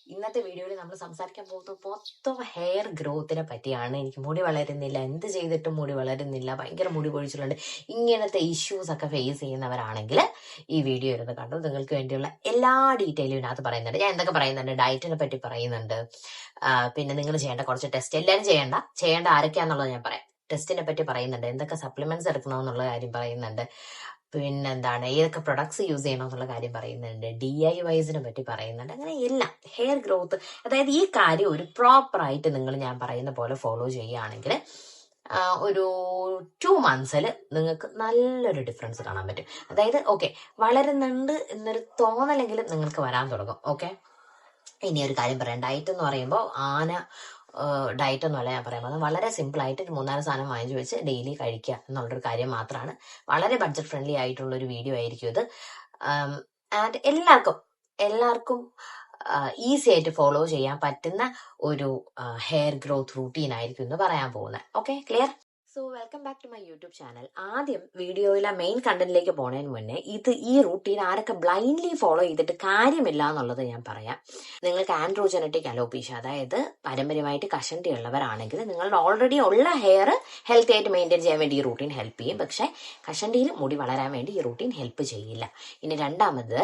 ഇന്നത്തെ വീഡിയോയിൽ നമ്മൾ സംസാരിക്കാൻ പോകുന്നത് മൊത്തം ഹെയർ ഗ്രോത്തിനെ പറ്റിയാണ്. എനിക്ക് മുടി വളരുന്നില്ല, എന്ത് ചെയ്തിട്ടും മുടി വളരുന്നില്ല, ഭയങ്കര മുടി പൊഴിച്ചിട്ടുണ്ട്, ഇങ്ങനത്തെ ഇഷ്യൂസ് ഒക്കെ ഫേസ് ചെയ്യുന്നവരാണെങ്കിൽ ഈ വീഡിയോ ഇരുന്ന് കണ്ടു. നിങ്ങൾക്ക് വേണ്ടിയുള്ള എല്ലാ ഡീറ്റെയിലും ഇതിനകത്ത് പറയുന്നുണ്ട്. ഞാൻ എന്തൊക്കെ പറയുന്നുണ്ട്, ഡയറ്റിനെ പറ്റി പറയുന്നുണ്ട്, പിന്നെ നിങ്ങൾ ചെയ്യേണ്ട കുറച്ച് ടെസ്റ്റ്, എല്ലാവരും ചെയ്യേണ്ട ആരൊക്കെയാന്നുള്ളത് ഞാൻ പറയാം. ടെസ്റ്റിനെ പറ്റി പറയുന്നുണ്ട്, എന്തൊക്കെ സപ്ലിമെന്റ്സ് എടുക്കണമെന്നുള്ള കാര്യം പറയുന്നുണ്ട്, പിന്നെന്താണ് ഏതൊക്കെ പ്രൊഡക്ട്സ് യൂസ് ചെയ്യണം എന്നുള്ള കാര്യം പറയുന്നുണ്ട്, DIYസിനെ പറ്റി പറയുന്നുണ്ട്. അങ്ങനെ എല്ലാം ഹെയർ ഗ്രോത്ത്, അതായത് ഈ കാര്യം ഒരു പ്രോപ്പറായിട്ട് നിങ്ങൾ ഞാൻ പറയുന്ന പോലെ ഫോളോ ചെയ്യുകയാണെങ്കിൽ ഒരു 2 months നിങ്ങൾക്ക് നല്ലൊരു ഡിഫറൻസ് കാണാൻ പറ്റും. അതായത് ഓക്കെ, വളരുന്നുണ്ട് എന്നൊരു തോന്നലെങ്കിലും നിങ്ങൾക്ക് വരാൻ തുടങ്ങും. ഓക്കെ, ഇനി ഒരു കാര്യം പറയാം, ഡയറ്റ് എന്ന് പറയുമ്പോൾ ഡയറ്റ് ഒന്നുമല്ല ഞാൻ പറയാൻ പോകുന്നത്. വളരെ സിമ്പിൾ ആയിട്ട് 3-4 സാധനം വാങ്ങിച്ചു വെച്ച് ഡെയിലി കഴിക്കുക എന്നുള്ളൊരു കാര്യം മാത്രമാണ്. വളരെ ബഡ്ജറ്റ് ഫ്രണ്ട്ലി ആയിട്ടുള്ള ഒരു വീഡിയോ ആയിരിക്കും ഇത്. ആൻഡ് എല്ലാവർക്കും ഈസി ആയിട്ട് ഫോളോ ചെയ്യാൻ പറ്റുന്ന ഒരു ഹെയർ ഗ്രോത്ത് റൂട്ടീൻ ആയിരിക്കും എന്ന് പറയാൻ പോകുന്നത്. Okay, clear? So welcome back to my YouTube channel. ആദ്യം വീഡിയോയിലെ മെയിൻ കണ്ടന്റിലേക്ക് പോണതിന് മുന്നേ ഈ റൂട്ടീൻ ആരൊക്കെ ബ്ലൈൻഡ്ലി ഫോളോ ചെയ്തിട്ട് കാര്യമില്ല എന്നുള്ളത് ഞാൻ പറയാം. നിങ്ങൾക്ക് ആൻഡ്രോജനറ്റിക് അലോപീഷ്യ, അതായത് പാരമ്പര്യമായിട്ട് കഷണ്ടി ഉള്ളവരാണെങ്കിൽ നിങ്ങളുടെ ഓൾറെഡി ഉള്ള ഹെയർ ഹെൽത്തി ആയിട്ട് മെയിൻറ്റെയിൻ ചെയ്യാൻ വേണ്ടി ഈ റൂട്ടീൻ ഹെൽപ്പ് ചെയ്യും. പക്ഷെ കഷണ്ടിയിൽ മുടി വളരാൻ വേണ്ടി ഈ റൂട്ടീൻ ഹെൽപ്പ് ചെയ്യില്ല. ഇനി രണ്ടാമത്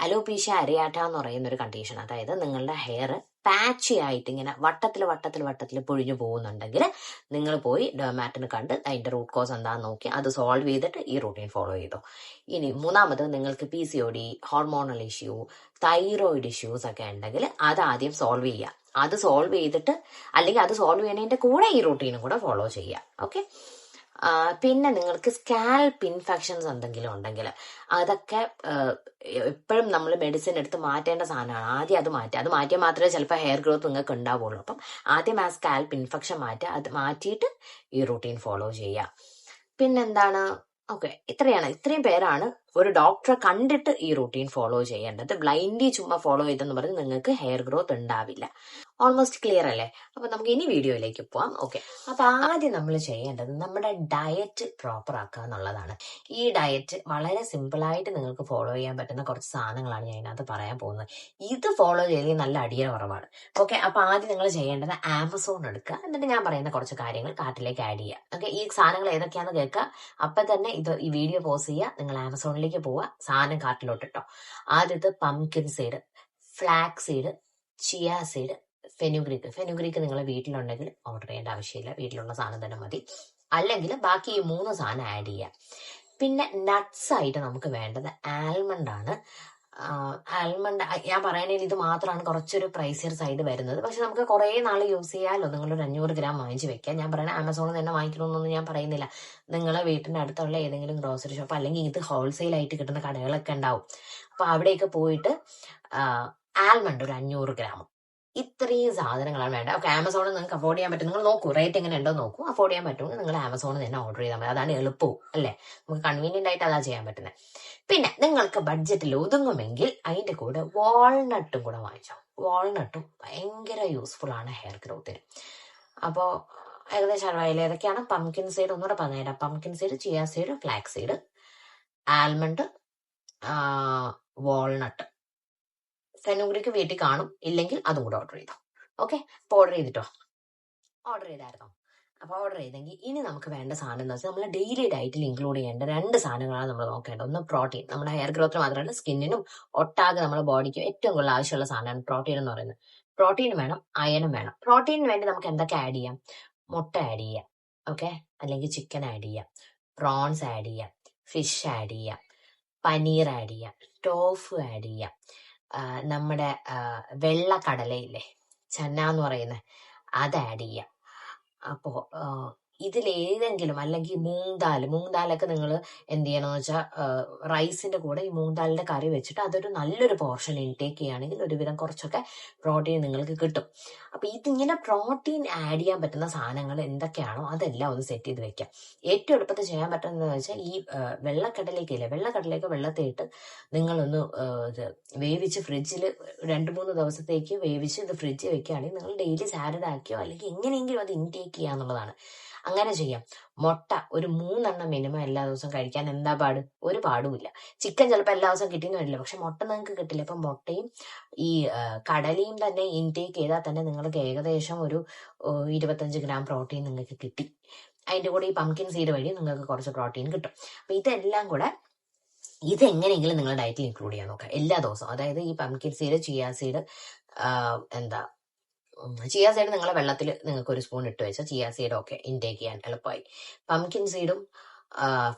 അലോപീഷ്യ അരയാട്ട എന്ന് പറയുന്ന ഒരു കണ്ടീഷൻ, അതായത് നിങ്ങളുടെ ഹെയർ പാച്ചി ആയിട്ട് ഇങ്ങനെ വട്ടത്തിൽ പൊഴിഞ്ഞു പോകുന്നുണ്ടെങ്കിൽ നിങ്ങൾ പോയി ഡെർമാറ്റിനെ കണ്ട് അതിന്റെ റൂട്ട് കോസ് എന്താണെന്ന് നോക്കി അത് സോൾവ് ചെയ്തിട്ട് ഈ റൂട്ടീൻ ഫോളോ ചെയ്തോ. ഇനി മൂന്നാമത്, നിങ്ങൾക്ക് PCOD, hormonal issue, thyroid issues ഒക്കെ ഉണ്ടെങ്കിൽ അത് ആദ്യം സോൾവ് ചെയ്യുക. അത് സോൾവ് ചെയ്തിട്ട്, അല്ലെങ്കിൽ അത് സോൾവ് ചെയ്യുന്നതിന്റെ കൂടെ ഈ റൂട്ടീനും കൂടെ ഫോളോ ചെയ്യുക. ഓക്കെ. പിന്നെ നിങ്ങൾക്ക് സ്കാൽപ്പ് ഇൻഫെക്ഷൻസ് എന്തെങ്കിലും ഉണ്ടെങ്കിൽ അതൊക്കെ എപ്പോഴും നമ്മൾ മെഡിസിൻ എടുത്ത് മാറ്റേണ്ട സാധനമാണ്. ആദ്യം അത് മാറ്റിയാൽ മാത്രമേ ചിലപ്പോൾ ഹെയർ ഗ്രോത്ത് നിങ്ങൾക്ക് ഉണ്ടാവുള്ളൂ. അപ്പം ആദ്യം ആ സ്കാൽപ്പ് ഇൻഫെക്ഷൻ മാറ്റുക, അത് മാറ്റിയിട്ട് ഈ റൂട്ടീൻ ഫോളോ ചെയ്യുക. പിന്നെന്താണ്, ഓക്കെ, ഇത്രയും പേരാണ് ഒരു ഡോക്ടറെ കണ്ടിട്ട് ഈ റൂട്ടീൻ ഫോളോ ചെയ്യേണ്ടത്. ബ്ലൈൻഡ്ലി ചുമ്മാ ഫോളോ ചെയ്തെന്ന് പറഞ്ഞ് നിങ്ങൾക്ക് ഹെയർ ഗ്രോത്ത് ഉണ്ടാവില്ല. ഓൾമോസ്റ്റ് ക്ലിയർ അല്ലേ? അപ്പൊ നമുക്ക് ഇനി വീഡിയോയിലേക്ക് പോവാം. ഓക്കെ, അപ്പൊ ആദ്യം നമ്മൾ ചെയ്യേണ്ടത് നമ്മുടെ ഡയറ്റ് പ്രോപ്പർ ആക്കുക എന്നുള്ളതാണ്. ഈ ഡയറ്റ് വളരെ സിമ്പിൾ ആയിട്ട് നിങ്ങൾക്ക് ഫോളോ ചെയ്യാൻ പറ്റുന്ന കുറച്ച് സാധനങ്ങളാണ് ഞാൻ ഇതിനകത്ത് പറയാൻ പോകുന്നത്. ഇത് ഫോളോ ചെയ്യൽ നല്ല അടിയ കുറവാണ്. ഓക്കെ, അപ്പൊ ആദ്യം നിങ്ങൾ ചെയ്യേണ്ടത് ആമസോൺ എടുക്കുക, എന്നിട്ട് ഞാൻ പറയുന്ന കുറച്ച് കാര്യങ്ങൾ കാർട്ടിലേക്ക് ആഡ് ചെയ്യുക. ഓക്കെ, ഈ സാധനങ്ങൾ ഏതൊക്കെയാണെന്ന് കേൾക്കുക, അപ്പൊ തന്നെ ഈ വീഡിയോ പോസ് ചെയ്യുക, നിങ്ങൾ ആമസോണിലേക്ക് പോവുക, സാധനം കാർട്ടിലോട്ട് ഇട്ടോ. ആദ്യത്തെ pumpkin seed, flax seed, chia seed, fenugreek നിങ്ങളെ വീട്ടിലുണ്ടെങ്കിൽ ഓർഡർ ചെയ്യേണ്ട ആവശ്യമില്ല, വീട്ടിലുള്ള സാധനം തന്നെ മതി. അല്ലെങ്കിൽ ബാക്കി ഈ 3 സാധനം ആഡ് ചെയ്യാം. പിന്നെ നട്ട്സ് ആയിട്ട് നമുക്ക് വേണ്ടത് ആൽമണ്ട് ആണ്. ആൽമണ്ട് ഞാൻ പറയണേൽ ഇത് മാത്രമാണ് കുറച്ചൊരു പ്രൈസിയർ സൈഡ് വരുന്നത്, പക്ഷെ നമുക്ക് കുറെ നാൾ യൂസ് ചെയ്യാമല്ലോ. നിങ്ങളൊരു 500 ഗ്രാം വാങ്ങിച്ച് വെക്കാം. ഞാൻ പറയണ ആമസോണിൽ തന്നെ വാങ്ങിക്കണമെന്നൊന്നും ഞാൻ പറയുന്നില്ല. നിങ്ങളെ വീട്ടിന്റെ അടുത്തുള്ള ഏതെങ്കിലും ഗ്രോസറി ഷോപ്പ്, അല്ലെങ്കിൽ ഇത് ഹോൾസെയിൽ ആയിട്ട് കിട്ടുന്ന കടകളൊക്കെ ഉണ്ടാവും. അപ്പൊ അവിടെയൊക്കെ പോയിട്ട് ആൽമണ്ട് ഒരു 500 ഗ്രാം, ഇത്രയും സാധനങ്ങളാണ് വേണ്ടത്. ഓക്കെ, ആമസോണിൽ നിങ്ങൾക്ക് അഫോർഡ് ചെയ്യാൻ പറ്റും, നിങ്ങൾ നോക്കൂ, റേറ്റ് എങ്ങനെ ഉണ്ടോ നോക്കൂ. അഫോർഡ് ചെയ്യാൻ പറ്റുമെങ്കിൽ നിങ്ങൾ ആമസോണിൽ തന്നെ ഓർഡർ ചെയ്താൽ മതി. അതാണ് എളുപ്പവും അല്ലേ, നമുക്ക് കൺവീനിയന്റ് ആയിട്ട് അതാ ചെയ്യാൻ പറ്റുന്നത്. പിന്നെ നിങ്ങൾക്ക് ബഡ്ജറ്റിൽ ഒതുങ്ങുമെങ്കിൽ അതിന്റെ കൂടെ വാൾനട്ടും കൂടെ വാങ്ങിച്ചോ. വാൾനട്ടും ഭയങ്കര യൂസ്ഫുൾ ആണ് ഹെയർ ഗ്രോത്തിന്. അപ്പോ ഏകദേശം അറിയില്ല ഏതൊക്കെയാണ്. പംകിൻ സീഡ് ഒന്നുകൂടെ പറഞ്ഞുതരാം. Pumpkin seed, chia seed, flax seed, almond, walnut. Fenugreek വീട്ടിൽ കാണും, ഇല്ലെങ്കിൽ അതും കൂടെ ഓർഡർ ചെയ്തോ. ഓക്കെ, അപ്പൊ ഓർഡർ ചെയ്തായിരുന്നോ? അപ്പൊ ഓർഡർ ചെയ്തെങ്കിൽ ഇനി നമുക്ക് വേണ്ട സാധനം എന്ന് വെച്ചാൽ നമ്മൾ ഡെയിലി ഡയറ്റിൽ ഇൻക്ലൂഡ് ചെയ്യേണ്ട 2 സാധനങ്ങളാണ് നമ്മൾ നോക്കേണ്ടത്. ഒന്ന് പ്രോട്ടീൻ, നമ്മുടെ ഹെയർ ഗ്രോത്തിന് മാത്രമല്ല സ്കിന്നിനും ഒട്ടാകെ നമ്മുടെ ബോഡിക്കും ഏറ്റവും കൂടുതൽ ആവശ്യമുള്ള സാധനമാണ് പ്രോട്ടീൻ എന്ന് പറയുന്നത്. പ്രോട്ടീൻ വേണം, അയണും വേണം. പ്രോട്ടീനിന് വേണ്ടി നമുക്ക് എന്തൊക്കെ ആഡ് ചെയ്യാം? മുട്ട ആഡ് ചെയ്യാം, ഓക്കെ, അല്ലെങ്കിൽ ചിക്കൻ ആഡ് ചെയ്യാം, പ്രോൺസ് ആഡ് ചെയ്യാം, ഫിഷ് ആഡ് ചെയ്യാം, പനീർ ആഡ് ചെയ്യാം, ടോഫു ആഡ് ചെയ്യാം, നമ്മുടെ വെള്ളക്കടലയില്ലേ, ചന്ന എന്ന് പറയുന്നത്, അത് ആഡ് ചെയ്യാം. അപ്പോ ഇതിലേതെങ്കിലും, അല്ലെങ്കിൽ മൂങ്ദാലൊക്കെ നിങ്ങൾ എന്ത് ചെയ്യണമെന്ന് വെച്ചാൽ റൈസിന്റെ കൂടെ ഈ മൂങ്ദാലിന്റെ കറി വെച്ചിട്ട് അതൊരു നല്ലൊരു പോർഷൻ ഇൻടേക്ക് ചെയ്യുകയാണെങ്കിൽ ഒരുവിധം കുറച്ചൊക്കെ പ്രോട്ടീൻ നിങ്ങൾക്ക് കിട്ടും. അപ്പൊ ഇതിങ്ങനെ പ്രോട്ടീൻ ആഡ് ചെയ്യാൻ പറ്റുന്ന സാധനങ്ങൾ എന്തൊക്കെയാണോ അതെല്ലാം ഒന്ന് സെറ്റ് ചെയ്ത് വെക്കാം. ഏറ്റവും എളുപ്പത്തിൽ ചെയ്യാൻ പറ്റുന്നതെന്ന് വെച്ചാൽ ഈ വെള്ളക്കടലേക്ക് വെള്ളത്തിയിട്ട് നിങ്ങളൊന്ന് വേവിച്ച് ഫ്രിഡ്ജിൽ 2-3 ദിവസത്തേക്ക് വേവിച്ച് ഇത് ഫ്രിഡ്ജിൽ വെക്കുകയാണെങ്കിൽ നിങ്ങൾ ഡെയിലി സാലഡ് ആക്കിയോ അല്ലെങ്കിൽ എങ്ങനെയെങ്കിലും അത് ഇൻടേക്ക് ചെയ്യാന്നുള്ളതാണ്. അങ്ങനെ ചെയ്യാം. മുട്ട ഒരു 3 മിനിമം എല്ലാ ദിവസവും കഴിക്കാൻ എന്താ പാട്? ഒരു പാടുമില്ല. ചിക്കൻ ചിലപ്പോൾ എല്ലാ ദിവസവും കിട്ടിയെന്ന് വരില്ല, പക്ഷെ മുട്ട നിങ്ങൾക്ക് കിട്ടില്ല. അപ്പം മുട്ടയും ഈ കടലയും തന്നെ ഇൻടേക്ക് ചെയ്താൽ തന്നെ നിങ്ങൾക്ക് ഏകദേശം ഒരു 25 ഗ്രാം പ്രോട്ടീൻ നിങ്ങൾക്ക് കിട്ടി. അതിന്റെ കൂടെ ഈ പംകിൻ സീഡ് വഴി നിങ്ങൾക്ക് കുറച്ച് പ്രോട്ടീൻ കിട്ടും. അപ്പൊ ഇതെല്ലാം കൂടെ ഇതെങ്ങനെയെങ്കിലും നിങ്ങൾ ഡയറ്റിൽ ഇൻക്ലൂഡ് ചെയ്യാൻ നോക്കുക എല്ലാ ദിവസവും. അതായത് ഈ pumpkin seed, chia seed, chia seed നിങ്ങളെ വെള്ളത്തിൽ നിങ്ങൾക്ക് ഒരു സ്പൂൺ ഇട്ട് വെച്ചാൽ ചിയാ സീഡ് ഒക്കെ ഇൻടേക്ക് ചെയ്യാൻ എളുപ്പമായി. പംകിൻ സീഡും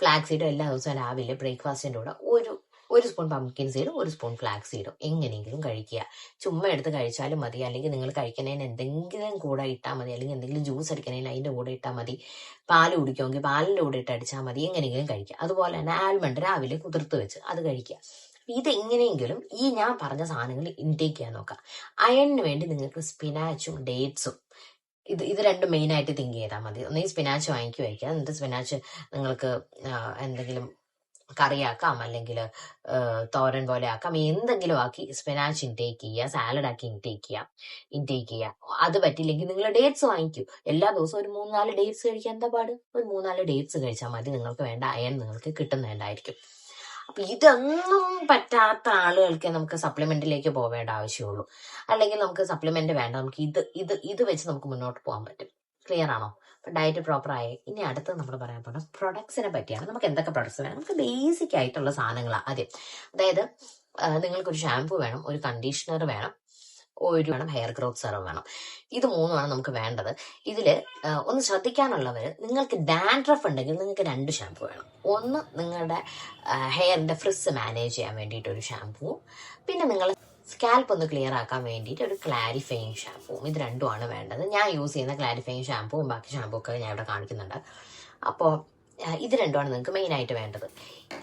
ഫ്ലാക്സ് സീഡും എല്ലാ ദിവസവും രാവിലെ ബ്രേക്ക്ഫാസ്റ്റിന്റെ കൂടെ ഒരു സ്പൂൺ പംകിൻ സീഡും ഒരു സ്പൂൺ ഫ്ലാക്സ് സീഡും എങ്ങനെയെങ്കിലും കഴിക്കുക. ചുമ്മാ എടുത്ത് കഴിച്ചാലും മതി, അല്ലെങ്കിൽ നിങ്ങൾ കഴിക്കുന്നതിന് എന്തെങ്കിലും കൂടെ ഇട്ടാൽ മതി, അല്ലെങ്കിൽ എന്തെങ്കിലും ജ്യൂസ് അടിക്കുന്നതിന് അതിന്റെ കൂടെ ഇട്ടാൽ മതി. പാല് കുടിക്കുമെങ്കിൽ പാലിന്റെ കൂടെ ഇട്ട് അടിച്ചാൽ മതി. എങ്ങനെയെങ്കിലും കഴിക്കുക. അതുപോലെ തന്നെ ആൽമണ്ട് രാവിലെ കുതിർത്ത് വെച്ച് അത് കഴിക്കുക. ഇതെങ്ങനെയെങ്കിലും ഈ ഞാൻ പറഞ്ഞ സാധനങ്ങൾ ഇൻടേക്ക് ചെയ്യാൻ നോക്കാം. അയണിന് വേണ്ടി നിങ്ങൾക്ക് സ്പിനാച്ചും ഡേറ്റ്സും ഇത് രണ്ടും മെയിൻ ആയിട്ട് തിങ്ക് ചെയ്താൽ മതി. ഒന്നെങ്കിൽ സ്പിനാച്ച് വയ്ക്കുക. എന്നിട്ട് സ്പിനാച്ച് നിങ്ങൾക്ക് എന്തെങ്കിലും കറിയാക്കാം, അല്ലെങ്കിൽ തോരൻ പോലെ ആക്കാം. എന്തെങ്കിലും ആക്കി സ്പിനാച്ച് ഇൻടേക്ക് ചെയ്യുക, സാലഡ് ആക്കി ഇൻടേക്ക് ചെയ്യുക. അത് പറ്റില്ലെങ്കിൽ നിങ്ങൾ ഡേറ്റ്സ് വാങ്ങിക്കൂ. എല്ലാ ദിവസവും ഒരു 3-4 ഡേറ്റ്സ് കഴിക്കാൻ എന്താ പാട്? ഒരു 3-4 ഡേറ്റ്സ് കഴിച്ചാൽ മതി. നിങ്ങൾക്ക് വേണ്ട അയൺ നിങ്ങൾക്ക് കിട്ടുന്നതായിരിക്കും. അപ്പൊ ഇതൊന്നും പറ്റാത്ത ആളുകൾക്ക് നമുക്ക് സപ്ലിമെന്റിലേക്ക് പോവേണ്ട ആവശ്യമുള്ളൂ. അല്ലെങ്കിൽ നമുക്ക് സപ്ലിമെന്റ് വേണ്ട, നമുക്ക് ഇത് വെച്ച് നമുക്ക് മുന്നോട്ട് പോകാൻ പറ്റും. ക്ലിയർ ആണോ? അപ്പൊ ഡയറ്റ് പ്രോപ്പർ ആയി. ഇനി അടുത്ത് നമ്മൾ പറയാൻ പോകുന്നത് പ്രൊഡക്ട്സിനെ പറ്റിയാണ്. നമുക്ക് എന്തൊക്കെ പ്രൊഡക്ട്സ് വേണം? നമുക്ക് ബേസിക് ആയിട്ടുള്ള സാധനങ്ങളാണ് ആദ്യം. അതായത് നിങ്ങൾക്കൊരു ഷാംപൂ വേണം, ഒരു കണ്ടീഷണർ വേണം, വേണം, ഹെയർ ഗ്രോത്ത് സെറം വേണം. ഇത് 3 നമുക്ക് വേണ്ടത്. ഇതില് ഒന്ന് ശ്രദ്ധിക്കാനുള്ളവര്, നിങ്ങൾക്ക് ഡാൻഡ്രഫ് ഉണ്ടെങ്കിൽ നിങ്ങൾക്ക് 2 ഷാംപൂ വേണം. ഒന്ന് നിങ്ങളുടെ ഹെയറിന്റെ ഫ്രിസ് മാനേജ് ചെയ്യാൻ വേണ്ടിയിട്ട് ഒരു ഷാംപൂ, പിന്നെ നിങ്ങൾ സ്കാൽപ്പ് ഒന്ന് ക്ലിയർ ആക്കാൻ വേണ്ടിയിട്ട് ഒരു ക്ലാരിഫയിങ് ഷാംപൂവും. ഇത് രണ്ടുമാണ് വേണ്ടത്. ഞാൻ യൂസ് ചെയ്യുന്ന ക്ലാരിഫയിങ് ഷാംപൂവും ബാക്കി ഷാംപൂ ഒക്കെ ഞാൻ ഇവിടെ കാണിക്കുന്നുണ്ട്. അപ്പോൾ ഇത് രണ്ടുമാണ് നിങ്ങൾക്ക് മെയിൻ ആയിട്ട് വേണ്ടത്.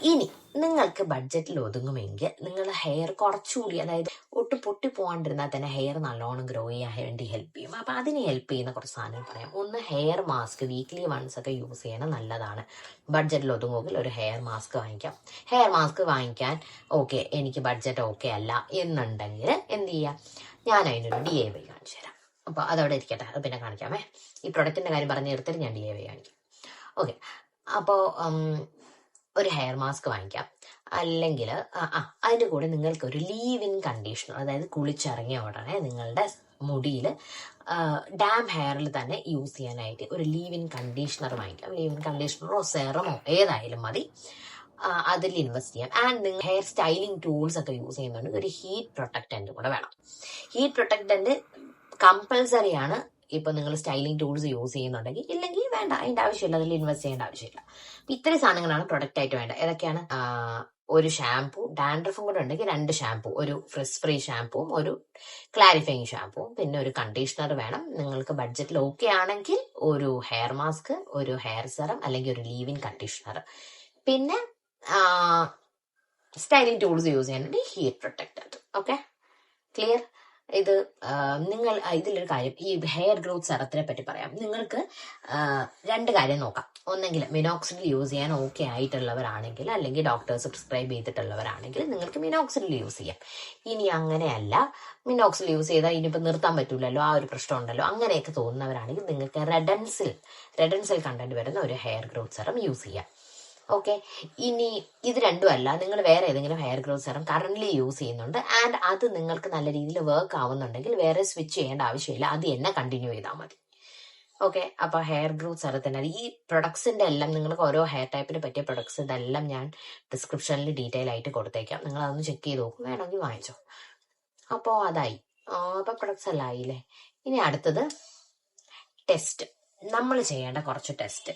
ഇനി നിങ്ങൾക്ക് ബഡ്ജറ്റിൽ ഒതുങ്ങുമെങ്കിൽ നിങ്ങൾ ഹെയർ കുറച്ചുകൂടി, അതായത് ഒട്ടും പൊട്ടി പോകാണ്ടിരുന്നാൽ തന്നെ ഹെയർ നല്ലോണം ഗ്രോ ചെയ്യാൻ വേണ്ടി ഹെൽപ്പ് ചെയ്യും. അപ്പൊ അതിന് ഹെൽപ്പ് ചെയ്യുന്ന കുറച്ച് സാധനങ്ങൾ പറയാം. ഒന്ന്, ഹെയർ മാസ്ക് വീക്ക്ലി വൺസ് ഒക്കെ യൂസ് ചെയ്യണം, നല്ലതാണ്. ബഡ്ജറ്റിൽ ഒതുങ്ങുമെങ്കിൽ ഒരു ഹെയർ മാസ്ക് വാങ്ങിക്കാം. ഹെയർ മാസ്ക് വാങ്ങിക്കാൻ ഓക്കെ, എനിക്ക് ബഡ്ജറ്റ് ഓക്കെ അല്ല എന്നുണ്ടെങ്കിൽ എന്ത് ചെയ്യാം, ഞാൻ അതിനൊരു DIY കാണിച്ചു തരാം. അപ്പൊ അതവിടെ ഇരിക്കട്ടെ, അത് പിന്നെ കാണിക്കാമേ. ഈ പ്രൊഡക്റ്റിന്റെ കാര്യം പറഞ്ഞു തീർത്തിട്ട് ഞാൻ DIY കാണിക്കാം. ഓക്കെ, അപ്പോൾ ഒരു ഹെയർ മാസ്ക് വാങ്ങിക്കാം. അല്ലെങ്കിൽ അതിൻ്റെ കൂടെ നിങ്ങൾക്ക് ഒരു ലീവ് ഇൻ കണ്ടീഷണർ, അതായത് കുളിച്ചിറങ്ങിയ ഉടനെ നിങ്ങളുടെ മുടിയിൽ ഡാം ഹെയറിൽ തന്നെ യൂസ് ചെയ്യാനായിട്ട് ഒരു ലീവ് ഇൻ കണ്ടീഷണർ വാങ്ങിക്കാം. ലീവ് ഇൻ കണ്ടീഷണറോ സെറമോ ഏതായാലും മതി, അതിൽ ഇൻവെസ്റ്റ് ചെയ്യാം. ആൻഡ് നിങ്ങൾ ഹെയർ സ്റ്റൈലിംഗ് ടൂൾസ് ഒക്കെ യൂസ് ചെയ്യുന്നുണ്ടെങ്കിൽ ഒരു ഹീറ്റ് പ്രൊട്ടക്റ്റന്റ് കൂടെ വേണം. ഹീറ്റ് പ്രൊട്ടക്റ്റന്റ് കമ്പൽസറി ആണ് ഇപ്പൊ നിങ്ങൾ സ്റ്റൈലിംഗ് ടൂൾസ് യൂസ് ചെയ്യുന്നുണ്ടെങ്കിൽ. ഇല്ലെങ്കിൽ വേണ്ട, അതിന്റെ ആവശ്യമില്ല, അതിൽ ഇൻവെസ്റ്റ് ചെയ്യേണ്ട ആവശ്യമില്ല. ഇത്രയും സാധനങ്ങളാണ് പ്രൊഡക്റ്റ് ആയിട്ട് വേണ്ട. ഏതൊക്കെയാണ്? ഒരു ഷാംപൂ, ഡാൻഡ്രഫും കൂടെ ഉണ്ടെങ്കിൽ 2 ഷാംപൂ, ഒരു ഫ്രിസ് ഫ്രീ ഷാംപൂവും ഒരു ക്ലാരിഫയിങ് ഷാംപൂവും, പിന്നെ ഒരു കണ്ടീഷണർ വേണം. നിങ്ങൾക്ക് ബഡ്ജറ്റിൽ ഓക്കെ ആണെങ്കിൽ ഒരു ഹെയർ മാസ്ക്, ഒരു ഹെയർ സെറം, അല്ലെങ്കിൽ ഒരു ലീവ് ഇൻ കണ്ടീഷണർ, പിന്നെ സ്റ്റൈലിംഗ് ടൂൾസ് യൂസ് ചെയ്യാനുണ്ട്, ഹീറ്റ് പ്രൊട്ടക്റ്റഡ്. Okay, clear? ഇത് നിങ്ങൾ ഇതിലൊരു കാര്യം, ഈ ഹെയർ ഗ്രോത്ത് സെറത്തിനെ പറ്റി പറയാം. നിങ്ങൾക്ക് 2 കാര്യം നോക്കാം. ഒന്നെങ്കിൽ മിനോക്സിഡിൽ യൂസ് ചെയ്യാൻ ഓക്കെ ആയിട്ടുള്ളവരാണെങ്കിൽ, അല്ലെങ്കിൽ ഡോക്ടേഴ്സ് പ്രിസ്ക്രൈബ് ചെയ്തിട്ടുള്ളവരാണെങ്കിൽ നിങ്ങൾക്ക് മിനോക്സിഡിൽ യൂസ് ചെയ്യാം. ഇനി അങ്ങനെയല്ല, മിനോക്സിഡിൽ യൂസ് ചെയ്താൽ ഇനിയിപ്പോൾ നിർത്താൻ പറ്റൂലല്ലോ, ആ ഒരു പ്രശ്നം ഉണ്ടല്ലോ, അങ്ങനെയൊക്കെ തോന്നുന്നവരാണെങ്കിൽ നിങ്ങൾക്ക് റെഡൻസിൽ കണ്ടന്റ് വരുന്ന ഒരു ഹെയർ ഗ്രോത്ത് സെറം യൂസ് ചെയ്യാം. ഓക്കെ, ഇനി ഇത് രണ്ടും അല്ല, നിങ്ങൾ വേറെ ഏതെങ്കിലും hair growth serum current use ചെയ്യുന്നുണ്ട് ആൻഡ് അത് നിങ്ങൾക്ക് നല്ല രീതിയിൽ വർക്ക് ആവുന്നുണ്ടെങ്കിൽ വേറെ സ്വിച്ച് ചെയ്യേണ്ട ആവശ്യമില്ല, അത് തന്നെ കണ്ടിന്യൂ ചെയ്താൽ മതി. ഓക്കെ, അപ്പൊ ഹെയർ ഗ്രോത്ത് സെറത്തിന്റെ ഈ പ്രൊഡക്ട്സിന്റെ എല്ലാം, നിങ്ങൾക്ക് ഓരോ ഹെയർ ടൈപ്പിന് പറ്റിയ പ്രൊഡക്ട്സ് ഇതെല്ലാം ഞാൻ ഡിസ്ക്രിപ്ഷനിൽ ഡീറ്റെയിൽ ആയിട്ട് കൊടുത്തേക്കാം. നിങ്ങൾ അതൊന്ന് ചെക്ക് ചെയ്ത് നോക്കും, വേണമെങ്കിൽ വാങ്ങിച്ചോ. അപ്പോൾ അതായി, അപ്പൊ പ്രൊഡക്ട്സ് എല്ലാം ആയില്ലേ. ഇനി അടുത്തത് ടെസ്റ്റ്. നമ്മൾ ചെയ്യേണ്ട കുറച്ച് ടെസ്റ്റ്,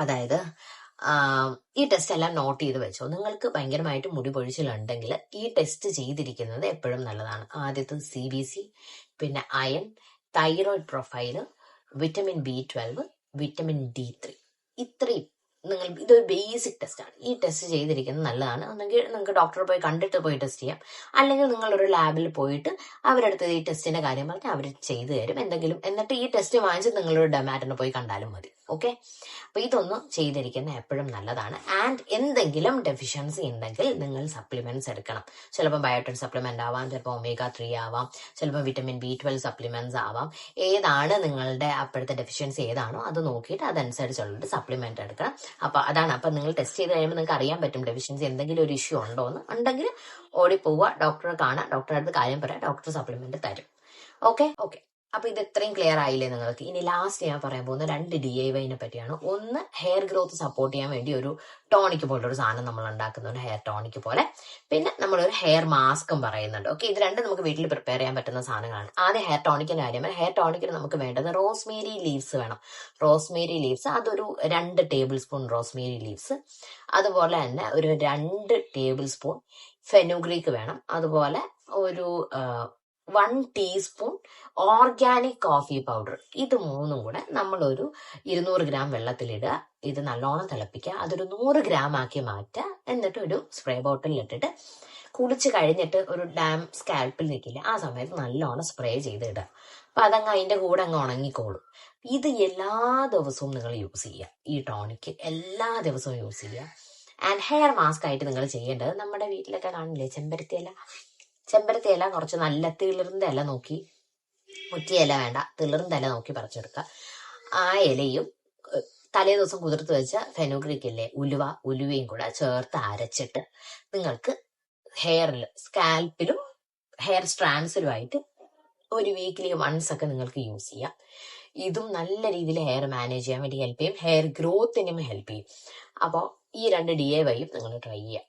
അതായത് ഈ ടെസ്റ്റ് എല്ലാം നോട്ട് ചെയ്ത് വെച്ചോ. നിങ്ങൾക്ക് ഭയങ്കരമായിട്ട് മുടി പൊഴിച്ചിലുണ്ടെങ്കിൽ ഈ ടെസ്റ്റ് ചെയ്തിരിക്കുന്നത് എപ്പോഴും നല്ലതാണ്. ആദ്യത്തെ CBC, പിന്നെ iron, thyroid profile, vitamin B12, vitamin D3. ഇത്രയും ഇതൊരു ബേസിക് ടെസ്റ്റാണ്. ഈ ടെസ്റ്റ് ചെയ്തിരിക്കുന്നത് നല്ലതാണ്. ഒന്നെങ്കിൽ നിങ്ങൾക്ക് ഡോക്ടറെ പോയി കണ്ടിട്ട് പോയി ടെസ്റ്റ് ചെയ്യാം, അല്ലെങ്കിൽ നിങ്ങളൊരു ലാബിൽ പോയിട്ട് അവരടുത്ത് ഈ ടെസ്റ്റിന്റെ കാര്യം പറഞ്ഞാൽ അവർ ചെയ്തു തരും എന്തെങ്കിലും. എന്നിട്ട് ഈ ടെസ്റ്റ് വാങ്ങിച്ച് നിങ്ങളൊരു ഡെമാറ്റിനെ പോയി കണ്ടാലും മതി. ഓക്കെ, അപ്പൊ ഇതൊന്ന് ചെയ്തിരിക്കുന്നത് എപ്പോഴും നല്ലതാണ്. ആൻഡ് എന്തെങ്കിലും ഡെഫിഷ്യൻസി ഉണ്ടെങ്കിൽ നിങ്ങൾ സപ്ലിമെന്റ്സ് എടുക്കണം. ചിലപ്പോൾ ബയോട്ടിൻ സപ്ലിമെന്റ് ആവാം, ചിലപ്പോൾ omega-3 ആവാം, ചിലപ്പോൾ വിറ്റമിൻ B12 സപ്ലിമെന്റ്സ് ആവാം. ഏതാണ് നിങ്ങളുടെ അപ്പോഴത്തെ ഡെഫിഷ്യൻസി ഏതാണോ അത് നോക്കിയിട്ട് അതനുസരിച്ചുള്ള സപ്ലിമെന്റ് എടുക്കണം. അപ്പൊ അതാണ്. അപ്പൊ നിങ്ങൾ ടെസ്റ്റ് ചെയ്ത് കഴിയുമ്പോൾ നിങ്ങൾക്ക് അറിയാൻ പറ്റും ഡെഫിഷ്യൻസി എന്തെങ്കിലും ഒരു ഇഷ്യൂ ഉണ്ടോ എന്ന്. ഉണ്ടെങ്കിൽ ഓടിപ്പോവുക, ഡോക്ടറെ കാണാം, ഡോക്ടറെ അടുത്ത് കാര്യം പറയാം, ഡോക്ടർ സപ്ലിമെന്റ് തരും. ഓക്കെ. അപ്പൊ ഇത് എത്രയും ക്ലിയർ ആയില്ലേ നിങ്ങൾക്ക്? ഇനി ലാസ്റ്റ് ഞാൻ പറയാൻ പോകുന്ന 2 DIYനെ പറ്റിയാണ്. ഒന്ന്, ഹെയർ ഗ്രോത്ത് സപ്പോർട്ട് ചെയ്യാൻ വേണ്ടി ഒരു ടോണിക് പോലെ ഒരു സാധനം നമ്മൾ ഉണ്ടാക്കുന്നുണ്ട്, ഹെയർ ടോണിക് പോലെ. പിന്നെ നമ്മളൊരു ഹെയർ മാസ്കും പറയുന്നുണ്ട്. ഓക്കെ, ഇത് രണ്ടും നമുക്ക് വീട്ടിൽ പ്രിപ്പയർ ചെയ്യാൻ പറ്റുന്ന സാധനങ്ങളാണ്. ആദ്യം ഹെയർ ടോണിക്കിന്റെ കാര്യം. ഹെയർ ടോണിക്കിന് നമുക്ക് വേണ്ടത് റോസ്മേരി ലീവ്സ് വേണം. റോസ്മേരി ലീവ്സ് അതൊരു 2 ടേബിൾ സ്പൂൺ റോസ്മേരി ലീവ്സ്. അതുപോലെ തന്നെ ഒരു 2 ടേബിൾ സ്പൂൺ ഫെനുഗ്രീക്ക് വേണം. അതുപോലെ ഒരു 1 ടീസ്പൂൺ ഓർഗാനിക് കോഫി പൗഡർ. ഇത് മൂന്നും കൂടെ നമ്മളൊരു 200 ഗ്രാം വെള്ളത്തിലിടുക. ഇത് നല്ലോണം തിളപ്പിക്കുക. അതൊരു 100 ഗ്രാം ആക്കി മാറ്റുക. എന്നിട്ട് ഒരു സ്പ്രേ ബോട്ടിലിൽ ഇട്ടിട്ട് കുളിച്ച് കഴിഞ്ഞിട്ട് ഒരു ഡാം സ്കാൽപ്പിൽ നിൽക്കില്ല, ആ സമയത്ത് നല്ലോണം സ്പ്രേ ചെയ്തിടുക. അപ്പൊ അതങ്ങ് അതിന്റെ കൂടെ അങ്ങ് ഉണങ്ങിക്കോളും. ഇത് എല്ലാ ദിവസവും നിങ്ങൾ യൂസ് ചെയ്യുക. ഈ ടോണിക്ക് എല്ലാ ദിവസവും യൂസ് ചെയ്യുക. ആൻഡ് ഹെയർ മാസ്ക് ആയിട്ട് നിങ്ങൾ ചെയ്യേണ്ടത്, നമ്മുടെ വീട്ടിലൊക്കെ കാണില്ലേ ചെമ്പരത്തി ഇല കുറച്ച് നല്ല തിളിർന്ന ഇല നോക്കി, മുറ്റിയ ഇല വേണ്ട, തിളിർന്ന ഇല നോക്കി പറിച്ചെടുക്കുക. ആ ഇലയും തലേ ദിവസം കുതിർത്ത് വെച്ച ഫെനുഗ്രീക്ക് ഇല്ലേ, ഉലുവയും കൂടെ ചേർത്ത് അരച്ചിട്ട് നിങ്ങൾക്ക് ഹെയറിൽ, സ്കാൽപ്പിലും ഹെയർ സ്ട്രാൻഡ്സിലുമായിട്ട് ഒരു വീക്കിലി വൺസ് ഒക്കെ നിങ്ങൾക്ക് യൂസ് ചെയ്യാം. ഇതും നല്ല രീതിയിൽ ഹെയർ മാനേജ് ചെയ്യാൻ വേണ്ടി ഹെൽപ്പ് ചെയ്യും, ഹെയർ ഗ്രോത്തിനും ഹെൽപ്പ് ചെയ്യും. അപ്പോൾ ഈ 2 DIYയും നിങ്ങൾ ട്രൈ ചെയ്യുക.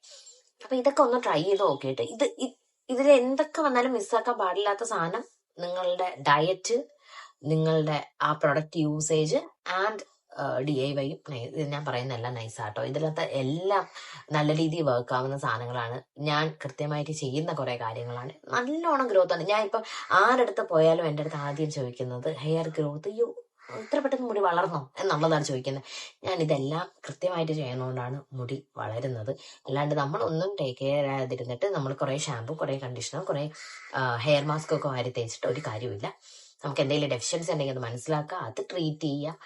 അപ്പൊ ഇതൊക്കെ ഒന്ന് ട്രൈ ചെയ്ത് നോക്കിയിട്ട് ഇതിൽ എന്തൊക്കെ വന്നാലും മിസ്സാക്കാൻ പാടില്ലാത്ത സാധനം നിങ്ങളുടെ ഡയറ്റ്, നിങ്ങളുടെ ആ പ്രൊഡക്റ്റ് യൂസേജ് ആൻഡ് DIYയും. ഞാൻ പറയുന്ന എല്ലാം നൈസാട്ടോ. ഇതിലത്തെ എല്ലാം നല്ല രീതിയിൽ വർക്ക് ആവുന്ന സാധനങ്ങളാണ്. ഞാൻ കൃത്യമായിട്ട് ചെയ്യുന്ന കുറെ കാര്യങ്ങളാണ്. നല്ലോണം ഗ്രോത്ത് ആണ്. ഞാൻ ഇപ്പം ആരടുത്ത് പോയാലും എൻ്റെ അടുത്ത് ആദ്യം ചോദിക്കുന്നത് ഹെയർ ഗ്രോത്ത്, ഇത്ര പെട്ടെന്ന് മുടി വളർന്നോ എന്നുള്ളതാണ് ചോദിക്കുന്നത്. ഞാൻ ഇതെല്ലാം കൃത്യമായിട്ട് ചെയ്യുന്നതുകൊണ്ടാണ് മുടി വളരുന്നത്. അല്ലാണ്ട് നമ്മളൊന്നും ടേക്ക് കെയർ ചെയ്യാതിരുന്നിട്ട് നമ്മൾ കുറെ ഷാമ്പു, കുറെ കണ്ടീഷണർ, കുറെ ഹെയർ മാസ്ക് ഒക്കെ വാരി തേച്ചിട്ട് ഒരു കാര്യമില്ല. നമുക്ക് എന്തെങ്കിലും ഡെഫിഷ്യൻസി ഉണ്ടെങ്കിൽ അത് മനസ്സിലാക്കുക, അത് ട്രീറ്റ് ചെയ്യുക.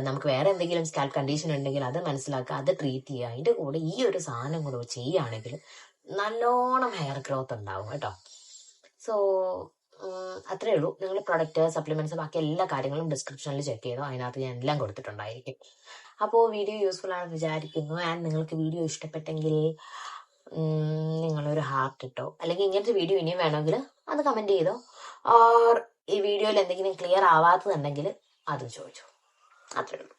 നമുക്ക് വേറെ എന്തെങ്കിലും സ്കാൽപ്പ് കണ്ടീഷൻ ഉണ്ടെങ്കിൽ അത് മനസ്സിലാക്കുക, അത് ട്രീറ്റ് ചെയ്യുക. അതിന്റെ കൂടെ ഈ ഒരു സാധനം കൂടെ ചെയ്യുകയാണെങ്കിൽ നല്ലോണം ഹെയർ ഗ്രോത്ത് ഉണ്ടാവും കേട്ടോ. സോ അത്രേ ഉള്ളൂ. നിങ്ങൾ പ്രൊഡക്റ്റ്, സപ്ലിമെന്റ്സ്, ബാക്കി എല്ലാ കാര്യങ്ങളും ഡിസ്ക്രിപ്ഷനിൽ ചെക്ക് ചെയ്തോ, അതിനകത്ത് ഞാൻ എല്ലാം കൊടുത്തിട്ടുണ്ടായിരിക്കും. അപ്പോൾ വീഡിയോ യൂസ്ഫുൾ ആണെന്ന് വിചാരിക്കുന്നു. ആൻഡ് നിങ്ങൾക്ക് വീഡിയോ ഇഷ്ടപ്പെട്ടെങ്കിൽ നിങ്ങളൊരു ഹാർട്ട് ഇട്ടോ, അല്ലെങ്കിൽ ഇങ്ങനത്തെ വീഡിയോ ഇനിയും വേണമെങ്കിൽ അത് കമന്റ് ചെയ്തോ, ഓർ ഈ വീഡിയോയിൽ എന്തെങ്കിലും ക്ലിയർ ആവാത്തതുണ്ടെങ്കിൽ അതും ചോദിച്ചോ. അത്രേ ഉള്ളൂ.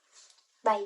ബൈ.